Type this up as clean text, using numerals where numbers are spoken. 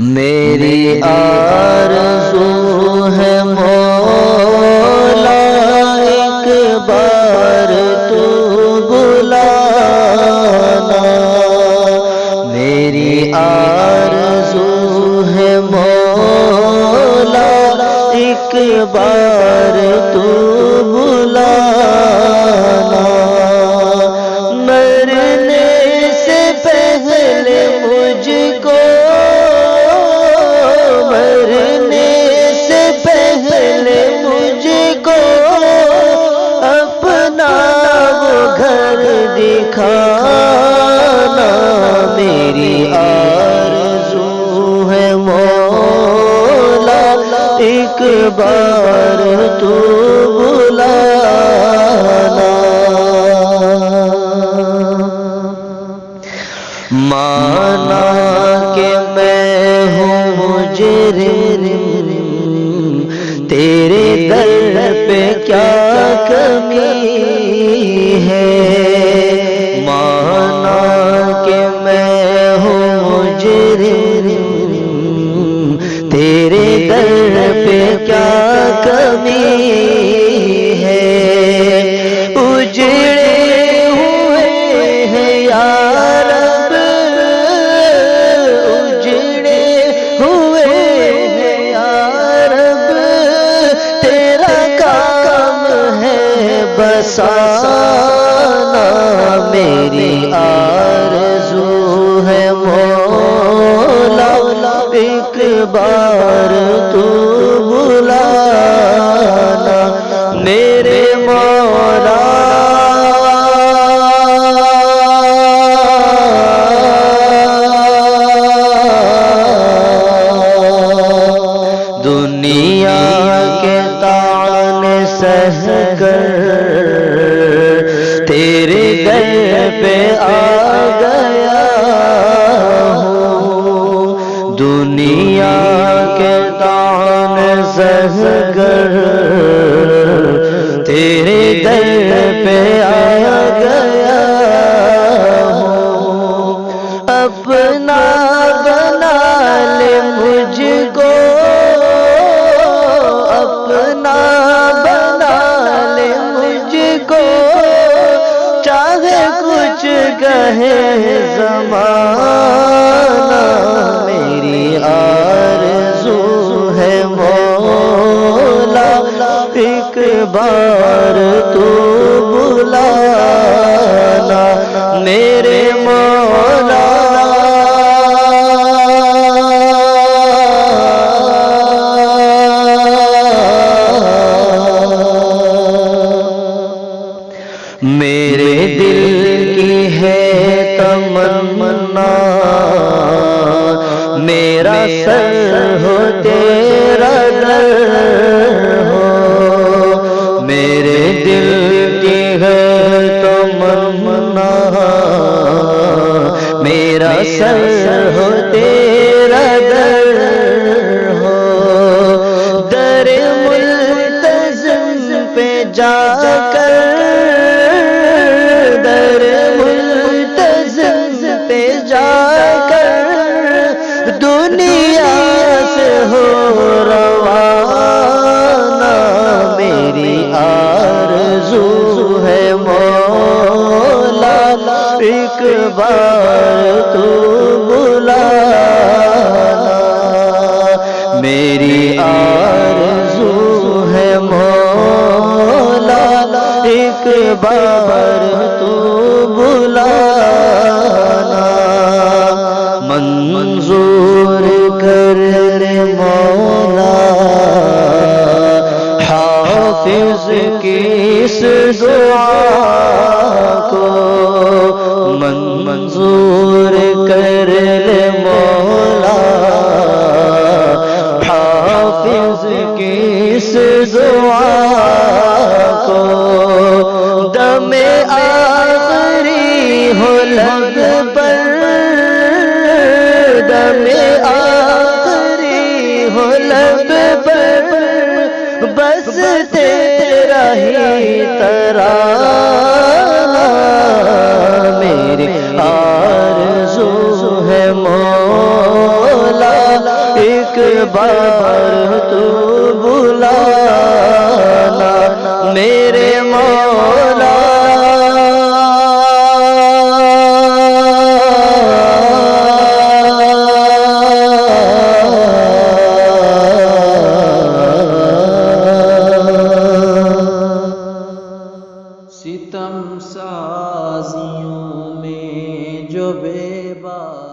میری آرزو ہے مولا ایک بار تو بلانا، میری آرزو ہے مولا ایک بار تو بلانا، مرنے سے پہلے مجھ کو، مرنے سے پہلے مجھ کو اپنا وہ گھر دکھانا، میری آرزو ہے مولا ایک بار تو بلانا، مانا کہ میں ہوں مجرم، تیرے در پہ کیا کمی ہے، مانا کہ میں ہوں مجرم، تیرے در پہ کیا کمی ہے، اجڑے ہوئے ہیں یا رب، اجڑے ہوئے ہیں یا رب، تیرا کام ہے بسانا، میری آرزو ہے مولا ایک بار تو بلانا، میرے مولا دنیا کے طعن سہ کر تیرے در پہ آ گیا ہوں، دنیا کے طعن سہ کر تیرے در پہ آ گیا ہوں، اپنا بنا لے مجھ کو، اپنا بنا لے مجھ کو، چاہے کچھ کہے زمانہ، میری آرزو ہے مولا ایک بار تو بلانا، میرے مولا میرے دل کی ہے تمنا، میرا سر ہو تیرا در ہو، میرے دل کی ہے تمنا، میرا سر ہو تیرا در ہو، در ملتزم پہ جا کر، در ملتزم پہ جا کر دنیا سے ہو روانہ، میری آرزو ہے مولا ایک بار تو بلانا، میری آرزو ہے مولا ایک بار تو بلانا، منظور کر لے مولا حافظ کی اس دعا کو، منظور کر لے مولا حافظ کی اس دعا کو، دم آخری ہو لب پر، دم آخری ہو لب پر، بس تیرا ہی ترانہ، میری آرزو ہے مولا ایک بار تو بلانا میرے مولا ستم سازیوں میں جو بے باک